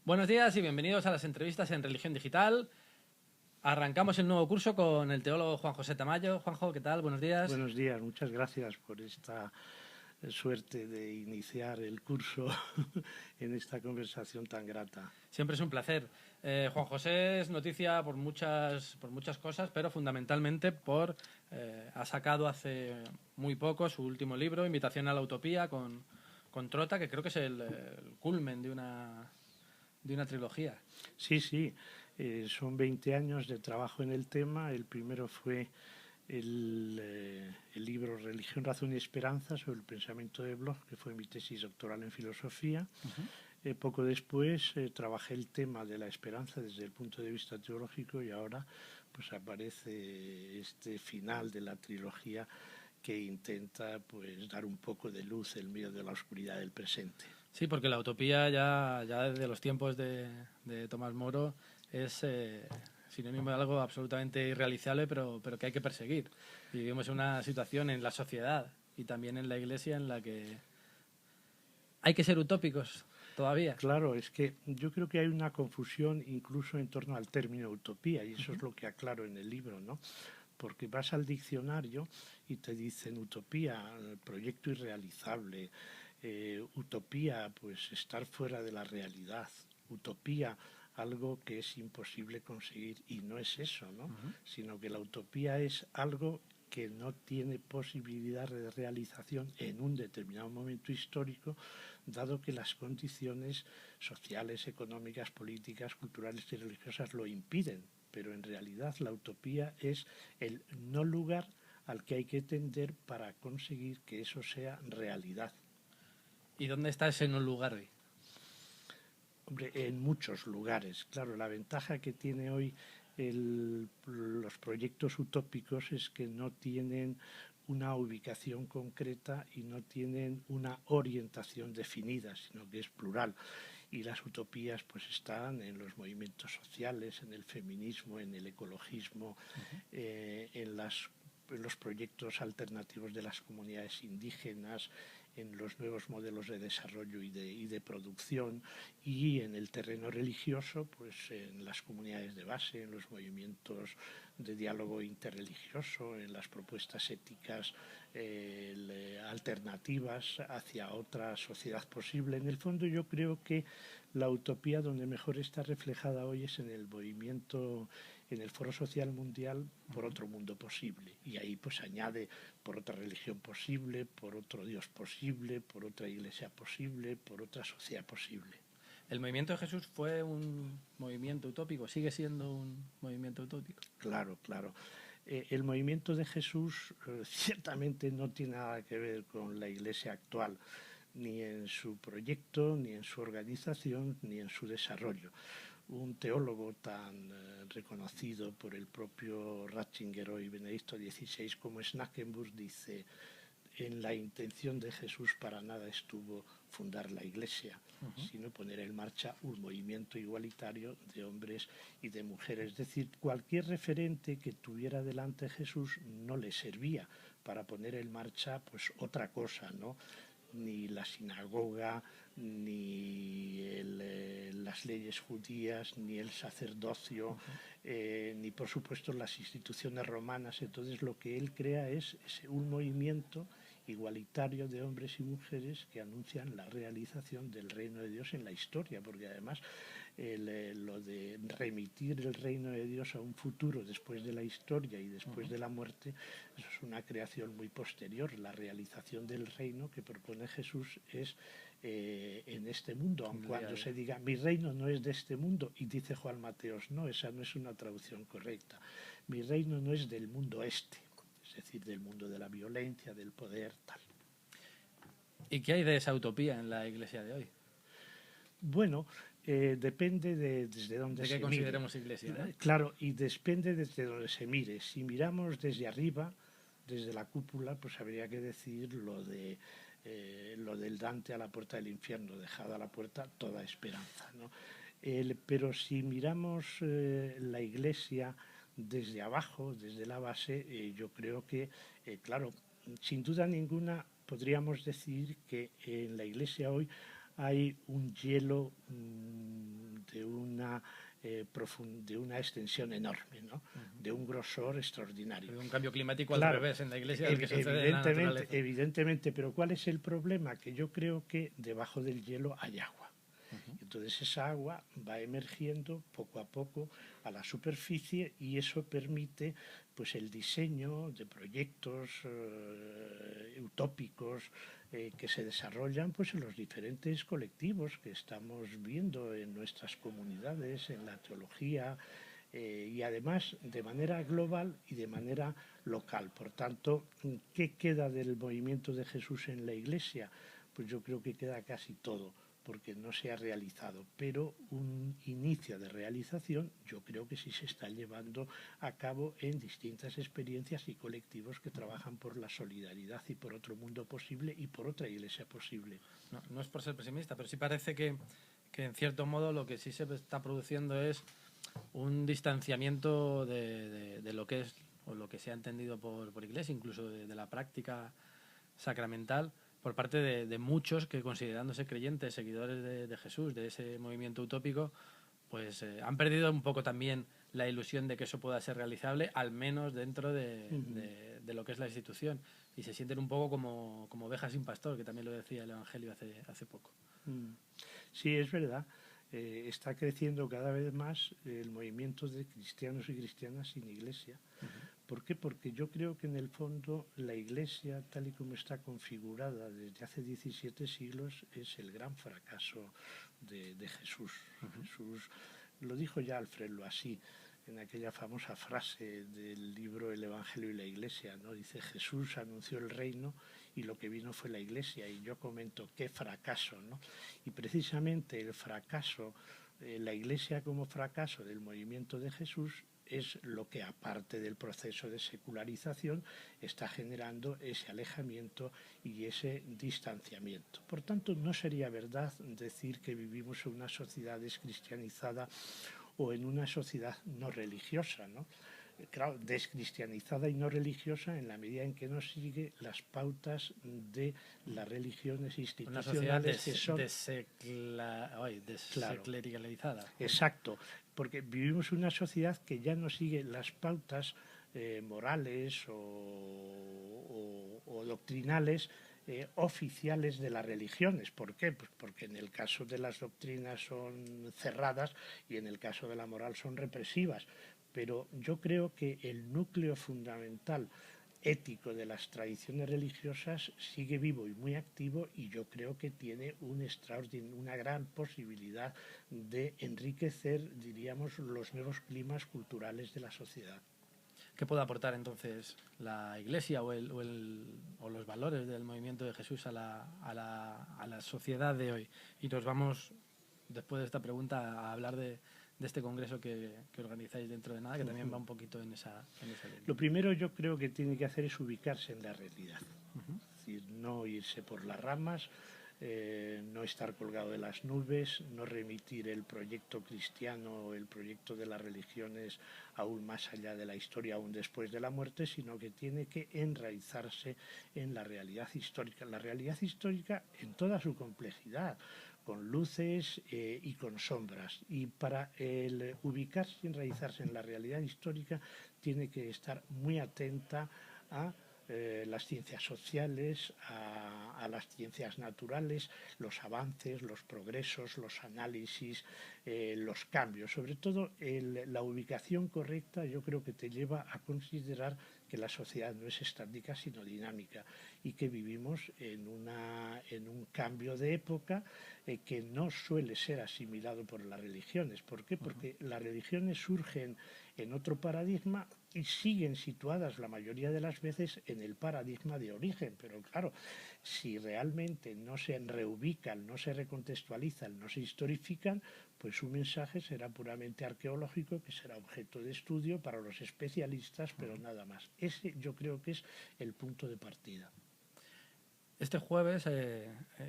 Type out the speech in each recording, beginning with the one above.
Buenos días y bienvenidos a las entrevistas en Religión Digital. Arrancamos el nuevo curso con el teólogo Juan José Tamayo. Juanjo, ¿qué tal? Buenos días. Buenos días, muchas gracias por esta suerte de iniciar el curso en esta conversación tan grata. Siempre es un placer. Juan José es noticia por muchas cosas, pero fundamentalmente ha sacado hace muy poco su último libro, Invitación a la Utopía, con Trota, que creo que es el culmen de una trilogía. Sí, son 20 años de trabajo en el tema. El primero fue el libro Religión, Razón y Esperanza sobre el pensamiento de Bloch, que fue mi tesis doctoral en filosofía. Poco después trabajé el tema de la esperanza desde el punto de vista teológico y ahora pues aparece este final de la trilogía que intenta pues dar un poco de luz en medio de la oscuridad del presente. Sí, porque la utopía ya desde los tiempos de Tomás Moro es sinónimo de algo absolutamente irrealizable, pero que hay que perseguir. Y vivimos en una situación en la sociedad y también en la Iglesia en la que hay que ser utópicos todavía. Claro, es que yo creo que hay una confusión incluso en torno al término utopía, y eso es lo que aclaro en el libro, ¿no? Porque vas al diccionario y te dicen utopía, proyecto irrealizable, utopía, pues estar fuera de la realidad, utopía, algo que es imposible conseguir, y no es eso, ¿no? Sino que la utopía es algo que no tiene posibilidad de realización en un determinado momento histórico, dado que las condiciones sociales, económicas, políticas, culturales y religiosas lo impiden. Pero en realidad la utopía es el no lugar al que hay que tender para conseguir que eso sea realidad. ¿Y dónde está ese no lugar hoy? Hombre, en muchos lugares. Claro, la ventaja que tiene hoy los proyectos utópicos es que no tienen una ubicación concreta y no tienen una orientación definida, sino que es plural. Y las utopías pues están en los movimientos sociales, en el feminismo, en el ecologismo, en los proyectos alternativos de las comunidades indígenas, en los nuevos modelos de desarrollo y de producción, y en el terreno religioso, pues en las comunidades de base, en los movimientos de diálogo interreligioso, en las propuestas éticas alternativas hacia otra sociedad posible. En el fondo yo creo que la utopía donde mejor está reflejada hoy es en el movimiento, en el Foro Social Mundial por otro mundo posible, y ahí pues añade por otra religión posible, por otro Dios posible, por otra iglesia posible, por otra sociedad posible. ¿El movimiento de Jesús fue un movimiento utópico? ¿Sigue siendo un movimiento utópico? Claro. El movimiento de Jesús ciertamente no tiene nada que ver con la iglesia actual, ni en su proyecto, ni en su organización, ni en su desarrollo. Un teólogo tan reconocido por el propio Ratzinger y Benedicto XVI como Schnackenburg dice: en la intención de Jesús para nada estuvo fundar la Iglesia, sino poner en marcha un movimiento igualitario de hombres y de mujeres. Es decir, cualquier referente que tuviera delante Jesús no le servía para poner en marcha pues otra cosa, ¿no? Ni la sinagoga, ni las leyes judías, ni el sacerdocio, ni por supuesto las instituciones romanas. Entonces lo que él crea es un movimiento igualitario de hombres y mujeres que anuncian la realización del reino de Dios en la historia, porque además lo de remitir el reino de Dios a un futuro después de la historia y después de la muerte, eso es una creación muy posterior. La realización del reino que propone Jesús es en este mundo, aun cuando se diga mi reino no es de este mundo, y dice Juan Mateos, no, esa no es una traducción correcta. Mi reino no es del mundo este, es decir, del mundo de la violencia, del poder, tal. ¿Y qué hay de esa utopía en la Iglesia de hoy? Bueno, depende desde dónde se mire. ¿De qué consideremos Iglesia? Claro, y depende desde donde se mire. Si miramos desde arriba, desde la cúpula, pues habría que decir lo del Dante a la puerta del infierno, dejada a la puerta toda esperanza, ¿no? Pero si miramos la Iglesia desde abajo, desde la base, yo creo que, claro, sin duda ninguna podríamos decir que en la Iglesia hoy hay un hielo de una de una extensión enorme, ¿no? De un grosor extraordinario. De un cambio climático al revés en la Iglesia del que sucede en la naturaleza. Evidentemente, pero ¿cuál es el problema? Que yo creo que debajo del hielo hay agua. Entonces esa agua va emergiendo poco a poco a la superficie y eso permite pues el diseño de proyectos utópicos que se desarrollan pues en los diferentes colectivos que estamos viendo en nuestras comunidades, en la teología, y además de manera global y de manera local. Por tanto, ¿qué queda del movimiento de Jesús en la Iglesia? Pues yo creo que queda casi todo, porque no se ha realizado, pero un inicio de realización yo creo que sí se está llevando a cabo en distintas experiencias y colectivos que trabajan por la solidaridad y por otro mundo posible y por otra Iglesia posible. No es por ser pesimista, pero sí parece que en cierto modo lo que sí se está produciendo es un distanciamiento de lo que es o lo que se ha entendido por Iglesia, incluso de la práctica sacramental, por parte de muchos que, considerándose creyentes, seguidores de Jesús, de ese movimiento utópico, pues han perdido un poco también la ilusión de que eso pueda ser realizable, al menos dentro de lo que es la institución, y se sienten un poco como ovejas sin pastor, que también lo decía el Evangelio hace poco. Sí, es verdad. Está creciendo cada vez más el movimiento de cristianos y cristianas sin Iglesia. ¿Por qué? Porque yo creo que en el fondo la Iglesia, tal y como está configurada desde hace 17 siglos, es el gran fracaso de Jesús. Jesús lo dijo ya Alfred Loisy en aquella famosa frase del libro El Evangelio y la Iglesia, ¿no? Dice: Jesús anunció el reino y lo que vino fue la Iglesia. Y yo comento, qué fracaso, ¿no? Y precisamente el fracaso, la Iglesia como fracaso del movimiento de Jesús, es lo que, aparte del proceso de secularización, está generando ese alejamiento y ese distanciamiento. Por tanto, no sería verdad decir que vivimos en una sociedad descristianizada o en una sociedad no religiosa, ¿no? Claro, descristianizada y no religiosa en la medida en que no sigue las pautas de las religiones institucionales que son desclericalizada. Claro, exacto, porque vivimos en una sociedad que ya no sigue las pautas morales o doctrinales oficiales de las religiones. ¿Por qué? Pues porque en el caso de las doctrinas son cerradas y en el caso de la moral son represivas. Pero yo creo que el núcleo fundamental ético de las tradiciones religiosas sigue vivo y muy activo, y yo creo que tiene una gran posibilidad de enriquecer, diríamos, los nuevos climas culturales de la sociedad. ¿Qué puede aportar entonces la Iglesia o los valores del movimiento de Jesús a la sociedad de hoy? Y nos vamos, después de esta pregunta, a hablar de este congreso que organizáis dentro de nada, que también va un poquito en esa línea. Lo primero yo creo que tiene que hacer es ubicarse en la realidad. Es decir, no irse por las ramas, no estar colgado de las nubes, no remitir el proyecto cristiano, el proyecto de las religiones aún más allá de la historia, aún después de la muerte, sino que tiene que enraizarse en la realidad histórica en toda su complejidad, con luces y con sombras. Y para el ubicarse y enraizarse en la realidad histórica tiene que estar muy atenta a las ciencias sociales, a las ciencias naturales, los avances, los progresos, los análisis, los cambios. Sobre todo la ubicación correcta yo creo que te lleva a considerar que la sociedad no es estática sino dinámica y que vivimos en un cambio de época que no suele ser asimilado por las religiones. ¿Por qué? Porque las religiones surgen en otro paradigma y siguen situadas la mayoría de las veces en el paradigma de origen. Pero claro, si realmente no se reubican, no se recontextualizan, no se historifican, pues su mensaje será puramente arqueológico, que será objeto de estudio para los especialistas, pero nada más. Ese yo creo que es el punto de partida. Este jueves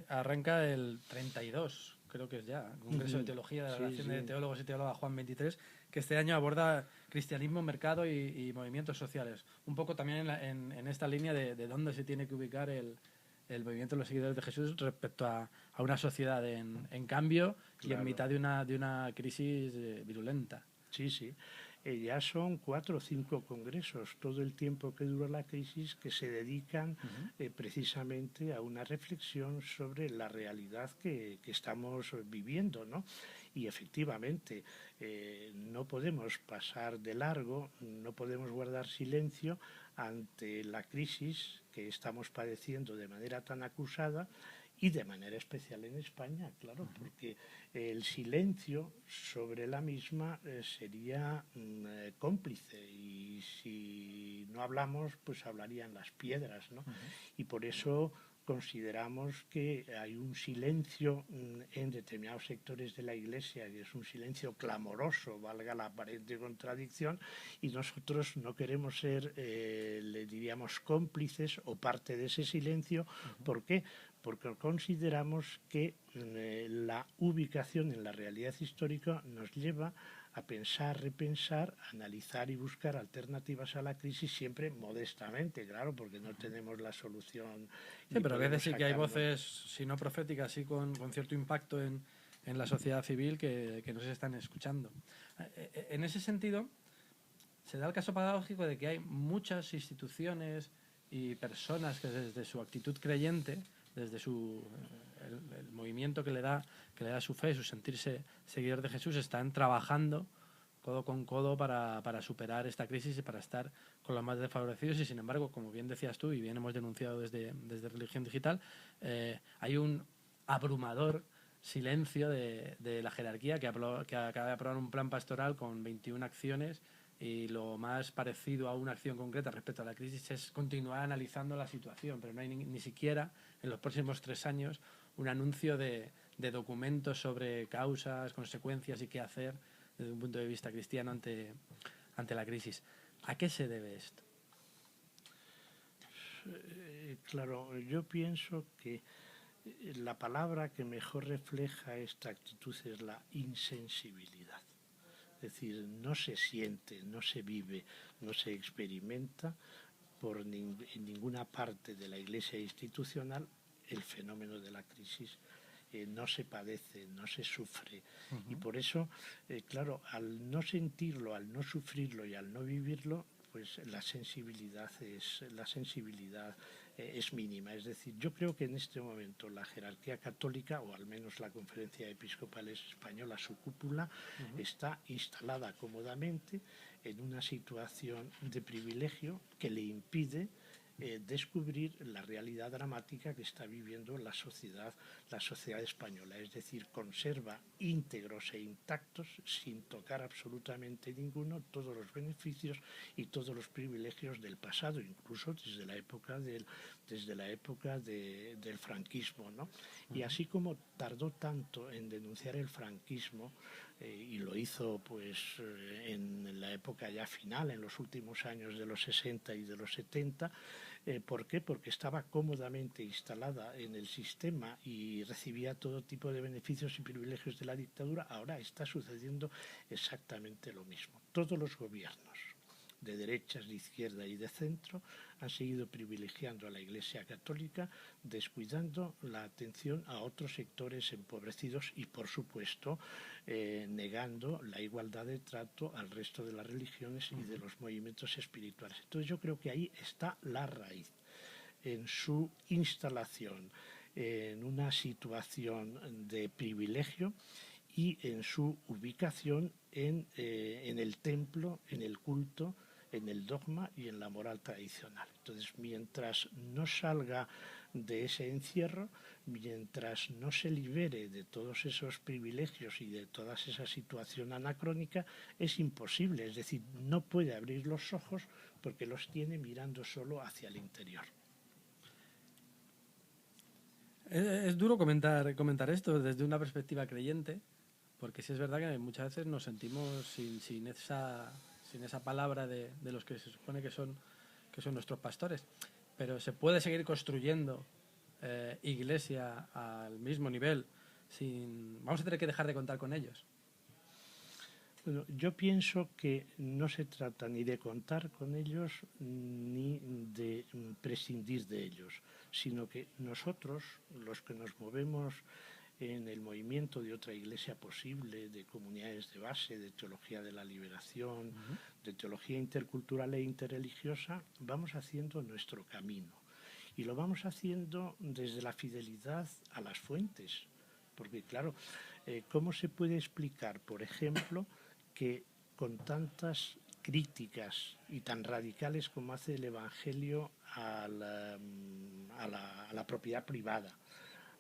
arranca el 32, creo que es ya, el Congreso de Teología de la Relación de Teólogos y Teólogas Juan XXIII, que este año aborda cristianismo, mercado y movimientos sociales. Un poco también en esta línea de dónde se tiene que ubicar el el movimiento de los seguidores de Jesús respecto a una sociedad en cambio y en mitad de una crisis virulenta. Sí, sí. Ya son 4 o 5 congresos, todo el tiempo que dura la crisis, que se dedican precisamente a una reflexión sobre la realidad que estamos viviendo, ¿no? Y efectivamente, no podemos pasar de largo, no podemos guardar silencio ante la crisis que estamos padeciendo de manera tan acusada y de manera especial en España, claro, porque el silencio sobre la misma sería cómplice, y si no hablamos, pues hablarían las piedras, ¿no? Y por eso consideramos que hay un silencio en determinados sectores de la Iglesia, que es un silencio clamoroso, valga la aparente contradicción, y nosotros no queremos ser, le diríamos, cómplices o parte de ese silencio. ¿Por qué? Porque consideramos que la ubicación en la realidad histórica nos lleva a pensar, repensar, analizar y buscar alternativas a la crisis, siempre modestamente, claro, porque no tenemos la solución. Sí, pero a veces sí que hay voces, si no proféticas, sí con cierto impacto en la sociedad civil que nos están escuchando. En ese sentido, se da el caso paradójico de que hay muchas instituciones y personas que desde su actitud creyente, desde el movimiento que le da su fe, su sentirse seguidor de Jesús, están trabajando codo con codo para superar esta crisis y para estar con los más desfavorecidos. Y sin embargo, como bien decías tú y bien hemos denunciado desde Religión Digital, hay un abrumador silencio de la jerarquía que acaba de aprobar un plan pastoral con 21 acciones, y lo más parecido a una acción concreta respecto a la crisis es continuar analizando la situación, pero no hay ni siquiera en los próximos 3 años un anuncio de documentos sobre causas, consecuencias y qué hacer desde un punto de vista cristiano ante la crisis. ¿A qué se debe esto? Claro, yo pienso que la palabra que mejor refleja esta actitud es la insensibilidad. Es decir, no se siente, no se vive, no se experimenta en ninguna parte de la Iglesia institucional el fenómeno de la crisis. No se padece, no se sufre. Y por eso, claro, al no sentirlo, al no sufrirlo y al no vivirlo, pues la sensibilidad es mínima. Es decir, yo creo que en este momento la jerarquía católica, o al menos la Conferencia Episcopal Española, su cúpula, está instalada cómodamente en una situación de privilegio que le impide descubrir la realidad dramática que está viviendo la sociedad española. Es decir, conserva íntegros e intactos, sin tocar absolutamente ninguno, todos los beneficios y todos los privilegios del pasado, incluso desde la época del franquismo, ¿no? Y así como tardó tanto en denunciar el franquismo, y lo hizo pues en la época ya final, en los últimos años de los 60 y de los 70, ¿por qué? Porque estaba cómodamente instalada en el sistema y recibía todo tipo de beneficios y privilegios de la dictadura. Ahora está sucediendo exactamente lo mismo. Todos los gobiernos, de derechas, de izquierda y de centro, han seguido privilegiando a la Iglesia Católica, descuidando la atención a otros sectores empobrecidos y, por supuesto, negando la igualdad de trato al resto de las religiones y de los movimientos espirituales. Entonces yo creo que ahí está la raíz, en su instalación en una situación de privilegio y en su ubicación en el templo, en el culto, en el dogma y en la moral tradicional. Entonces, mientras no salga de ese encierro, mientras no se libere de todos esos privilegios y de toda esa situación anacrónica, es imposible. Es decir, no puede abrir los ojos porque los tiene mirando solo hacia el interior. Es duro comentar esto desde una perspectiva creyente, porque sí es verdad que muchas veces nos sentimos sin esa palabra de los que se supone que son nuestros pastores. Pero se puede seguir construyendo iglesia al mismo nivel vamos a tener que dejar de contar con ellos. Bueno, yo pienso que no se trata ni de contar con ellos ni de prescindir de ellos. sino que nosotros, los que nos movemos en el movimiento de otra iglesia posible, de comunidades de base, de teología de la liberación, de teología intercultural e interreligiosa, vamos haciendo nuestro camino. Y lo vamos haciendo desde la fidelidad a las fuentes. Porque, claro, ¿cómo se puede explicar, por ejemplo, que con tantas críticas y tan radicales como hace el Evangelio a la propiedad privada,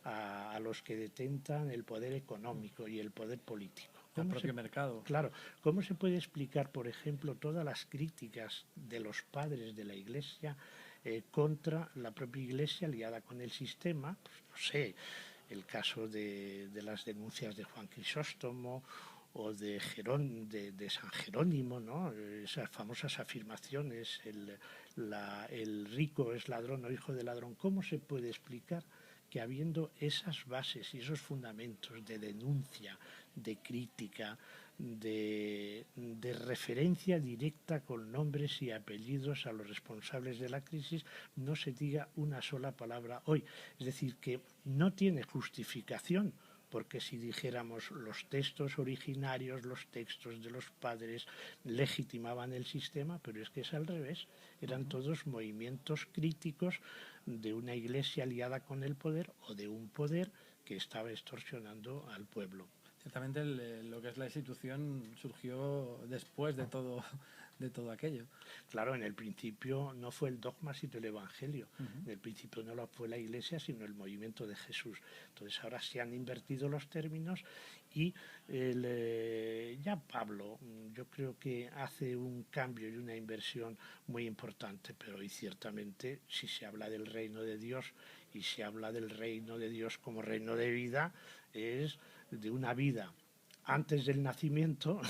a los que detentan el poder económico y el poder político? El propio mercado. Claro, ¿cómo se puede explicar, por ejemplo, todas las críticas de los padres de la Iglesia contra la propia Iglesia liada con el sistema? Pues no sé, el caso de las denuncias de Juan Crisóstomo o de San Jerónimo, ¿no? Esas famosas afirmaciones, el rico es ladrón o hijo de ladrón. ¿Cómo se puede explicar que habiendo esas bases y esos fundamentos de denuncia, de crítica, de referencia directa con nombres y apellidos a los responsables de la crisis, no se diga una sola palabra hoy? Es decir, que no tiene justificación, porque si dijéramos los textos originarios, los textos de los padres legitimaban el sistema, pero es que es al revés, eran todos movimientos críticos de una iglesia aliada con el poder o de un poder que estaba extorsionando al pueblo. Ciertamente lo que es la institución surgió después de todo aquello. Claro, en el principio no fue el dogma sino el Evangelio. En el principio no lo fue la Iglesia sino el movimiento de Jesús. Entonces ahora se han invertido los términos y ya Pablo yo creo que hace un cambio y una inversión muy importante, pero hoy ciertamente si se habla del reino de Dios y se habla del reino de Dios como reino de vida, es de una vida antes del nacimiento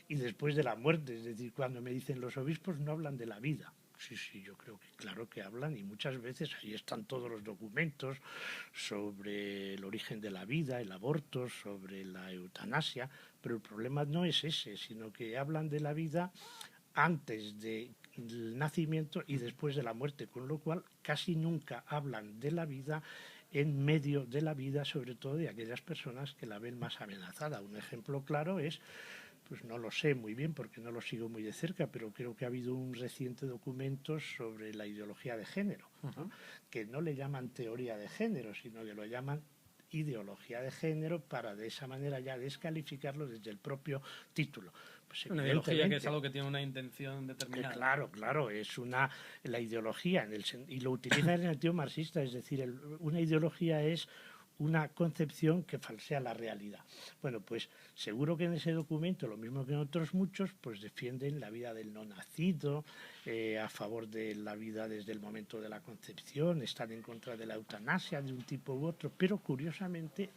y después de la muerte. Es decir, cuando me dicen los obispos no hablan de la vida. Sí, yo creo que claro que hablan, y muchas veces ahí están todos los documentos sobre el origen de la vida, el aborto, sobre la eutanasia, pero el problema no es ese, sino que hablan de la vida antes del nacimiento y después de la muerte, con lo cual casi nunca hablan de la vida en medio de la vida, sobre todo de aquellas personas que la ven más amenazada. Un ejemplo claro es, pues no lo sé muy bien porque no lo sigo muy de cerca, pero creo que ha habido un reciente documento sobre la ideología de género, ¿no? Que no le llaman teoría de género, sino que lo llaman ideología de género para de esa manera ya descalificarlo desde el propio título. Pues una ideología que es algo que tiene una intención determinada. Claro, es la ideología y lo utiliza en el sentido marxista, es decir, una ideología es una concepción que falsea la realidad. Bueno, pues seguro que en ese documento, lo mismo que en otros muchos, pues defienden la vida del no nacido, a favor de la vida desde el momento de la concepción, están en contra de la eutanasia de un tipo u otro, pero curiosamente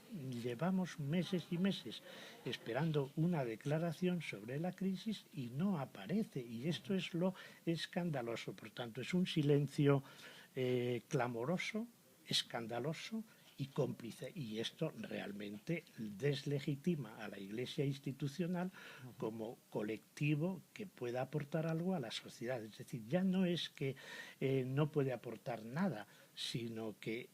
llevamos meses y meses esperando una declaración sobre la crisis y no aparece, y esto es lo escandaloso. Por tanto, es un silencio clamoroso, escandaloso y cómplice, y esto realmente deslegitima a la Iglesia institucional como colectivo que pueda aportar algo a la sociedad. Es decir, ya no es que no puede aportar nada, sino que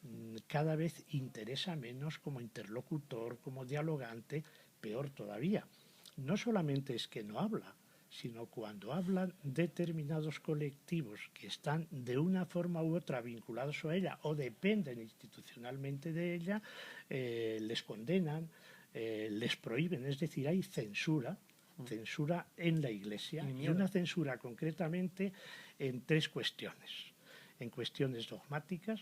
cada vez interesa menos como interlocutor, como dialogante, peor todavía. No solamente es que no habla, sino cuando hablan determinados colectivos que están de una forma u otra vinculados a ella o dependen institucionalmente de ella, les condenan, les prohíben. Es decir, hay censura en la Iglesia, y una censura concretamente en tres cuestiones: en cuestiones dogmáticas,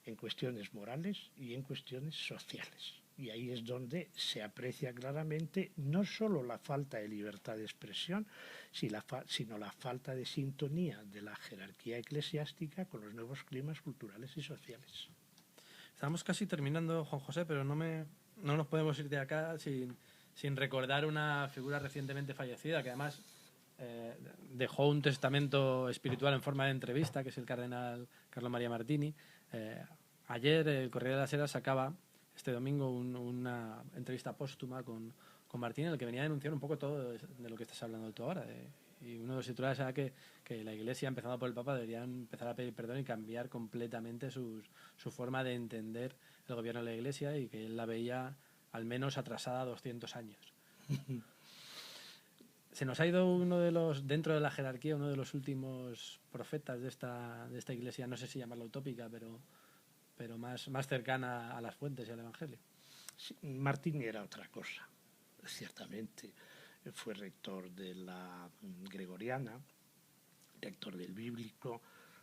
en cuestiones morales y en cuestiones sociales. Y ahí es donde se aprecia claramente no solo la falta de libertad de expresión, sino la falta de sintonía de la jerarquía eclesiástica con los nuevos climas culturales y sociales. Estamos casi terminando, Juan José, pero no nos podemos ir de acá sin recordar una figura recientemente fallecida, que además dejó un testamento espiritual en forma de entrevista, que es el cardenal Carlo María Martini. Ayer el Corriere della Sera sacaba este domingo una entrevista póstuma con Martín, en el que venía a denunciar un poco todo de lo que estás hablando tú ahora, y uno de los titulares era que la Iglesia, empezando por el Papa, debería empezar a pedir perdón y cambiar completamente su forma de entender el gobierno de la Iglesia, y que él la veía al menos atrasada 200 años. Se nos ha ido dentro de la jerarquía, uno de los últimos profetas de esta Iglesia, no sé si llamarla utópica, pero más cercana a las fuentes y al Evangelio. Sí, Martini era otra cosa, ciertamente. Fue rector de la Gregoriana, rector del Bíblico,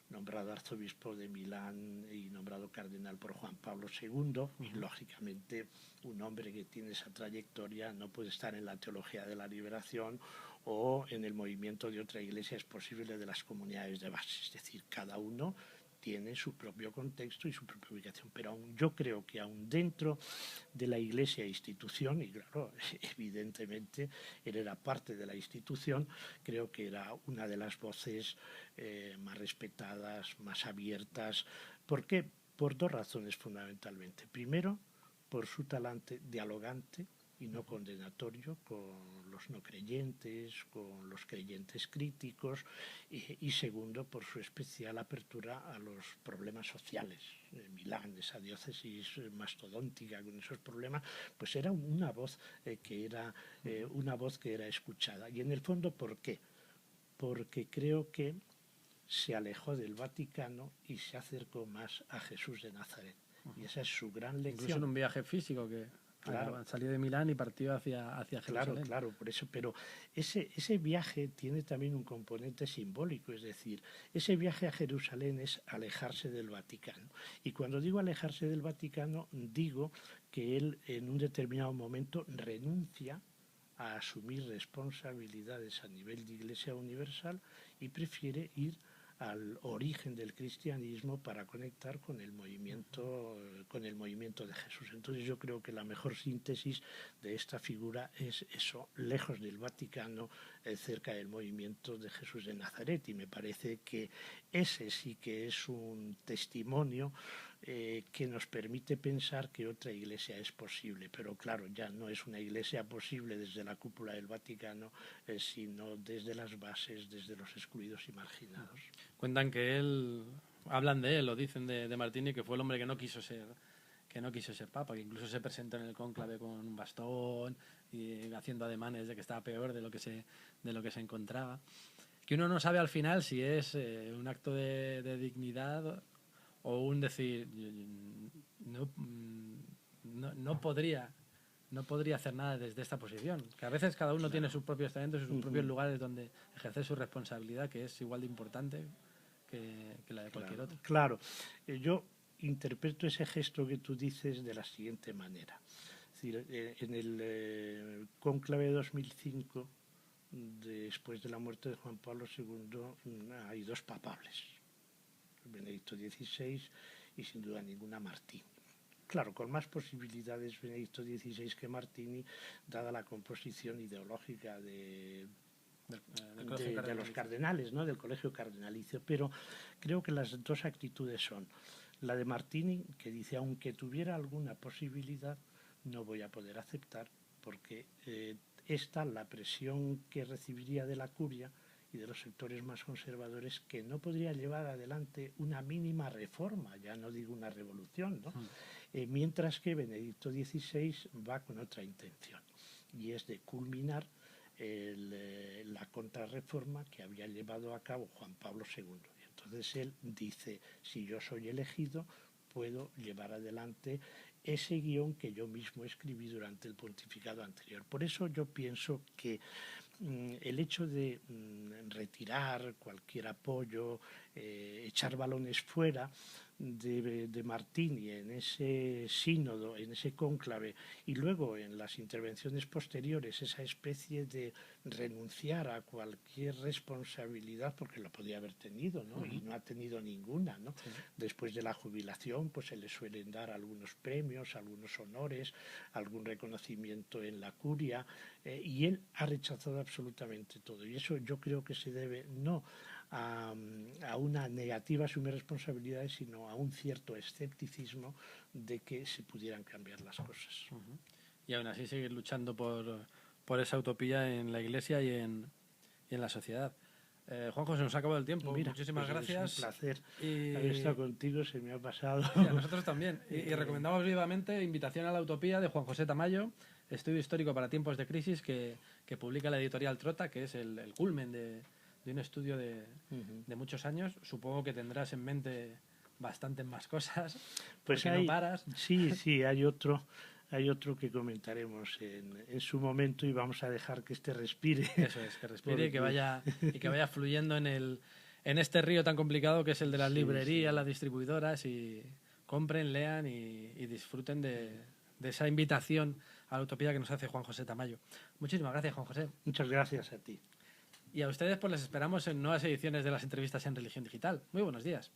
nombrado arzobispo de Milán y nombrado cardenal por Juan Pablo II, y lógicamente un hombre que tiene esa trayectoria no puede estar en la teología de la liberación o en el movimiento de otra iglesia es posible de las comunidades de base, es decir, cada uno tiene su propio contexto y su propia ubicación, pero yo creo que aún dentro de la Iglesia institución, y claro, evidentemente él era parte de la institución, creo que era una de las voces más respetadas, más abiertas. ¿Por qué? Por dos razones fundamentalmente. Primero, por su talante dialogante y no condenatorio con los no creyentes, con los creyentes críticos, y segundo, por su especial apertura a los problemas sociales. Milán, esa diócesis mastodóntica con esos problemas, pues era una voz que era escuchada. Y en el fondo, ¿por qué? Porque creo que se alejó del Vaticano y se acercó más a Jesús de Nazaret. Y esa es su gran lección. Incluso en un viaje físico que salió de Milán y partió hacia Jerusalén. Claro, por eso. Pero ese viaje tiene también un componente simbólico, es decir, ese viaje a Jerusalén es alejarse del Vaticano. Y cuando digo alejarse del Vaticano, digo que él en un determinado momento renuncia a asumir responsabilidades a nivel de Iglesia Universal y prefiere ir al origen del cristianismo para conectar con el movimiento de Jesús. Entonces yo creo que la mejor síntesis de esta figura es eso, lejos del Vaticano, cerca del movimiento de Jesús de Nazaret, y me parece que ese sí que es un testimonio que nos permite pensar que otra iglesia es posible, pero claro, ya no es una iglesia posible desde la cúpula del Vaticano, sino desde las bases, desde los excluidos y marginados. Cuentan hablan de él, lo dicen de Martini, que fue el hombre que no quiso ser papa, que incluso se presentó en el cónclave con un bastón y haciendo ademanes de que estaba peor de lo que se encontraba. Que uno no sabe al final si es un acto de dignidad o un decir no podría hacer nada desde esta posición, que a veces cada uno tiene sus propios talentos y sus propios lugares donde ejercer su responsabilidad, que es igual de importante que la de cualquier otro. Claro, yo interpreto ese gesto que tú dices de la siguiente manera. Es decir, en el cónclave de 2005, después de la muerte de Juan Pablo II, hay dos papables, Benedicto XVI y sin duda ninguna Martini. Claro, con más posibilidades Benedicto XVI que Martini, dada la composición ideológica de los cardenales, ¿no? Del colegio cardenalicio, pero creo que las dos actitudes son la de Martini, que dice, aunque tuviera alguna posibilidad, no voy a poder aceptar, porque esta, la presión que recibiría de la curia y de los sectores más conservadores, que no podría llevar adelante una mínima reforma, ya no digo una revolución, ¿no? Mientras que Benedicto XVI va con otra intención, y es de culminar la contrarreforma que había llevado a cabo Juan Pablo II. Y entonces él dice, si yo soy elegido, puedo llevar adelante ese guión que yo mismo escribí durante el pontificado anterior. Por eso yo pienso que el hecho de retirar cualquier apoyo, echar balones fuera de Martini en ese sínodo, en ese cónclave, y luego en las intervenciones posteriores esa especie de renunciar a cualquier responsabilidad, porque lo podía haber tenido, ¿no? Y no ha tenido ninguna, ¿no? Sí. Después de la jubilación pues se le suelen dar algunos premios, algunos honores, algún reconocimiento en la curia, y él ha rechazado absolutamente todo, y eso yo creo que se debe no a una negativa a asumir responsabilidades, sino a un cierto escepticismo de que se pudieran cambiar las cosas. Y aún así seguir luchando por esa utopía en la Iglesia y en en la sociedad. Juanjo, se nos ha acabado el tiempo. Mira, muchísimas pues gracias. Es un placer y... haber estado contigo, se me ha pasado. Y a nosotros también. Y recomendamos vivamente Invitación a la Utopía de Juan José Tamayo, estudio histórico para tiempos de crisis que publica la editorial Trota, que es el culmen de un estudio de muchos años. Supongo que tendrás en mente bastantes más cosas, pues no paras. Sí, hay otro que comentaremos en su momento y vamos a dejar que respire. Eso es, que respire porque... y que vaya fluyendo en este río tan complicado que es el de las librerías, las distribuidoras, y compren, lean y disfruten de esa invitación a la utopía que nos hace Juan José Tamayo. Muchísimas gracias, Juan José. Muchas gracias a ti. Y a ustedes pues les esperamos en nuevas ediciones de las entrevistas en Religión Digital. Muy buenos días.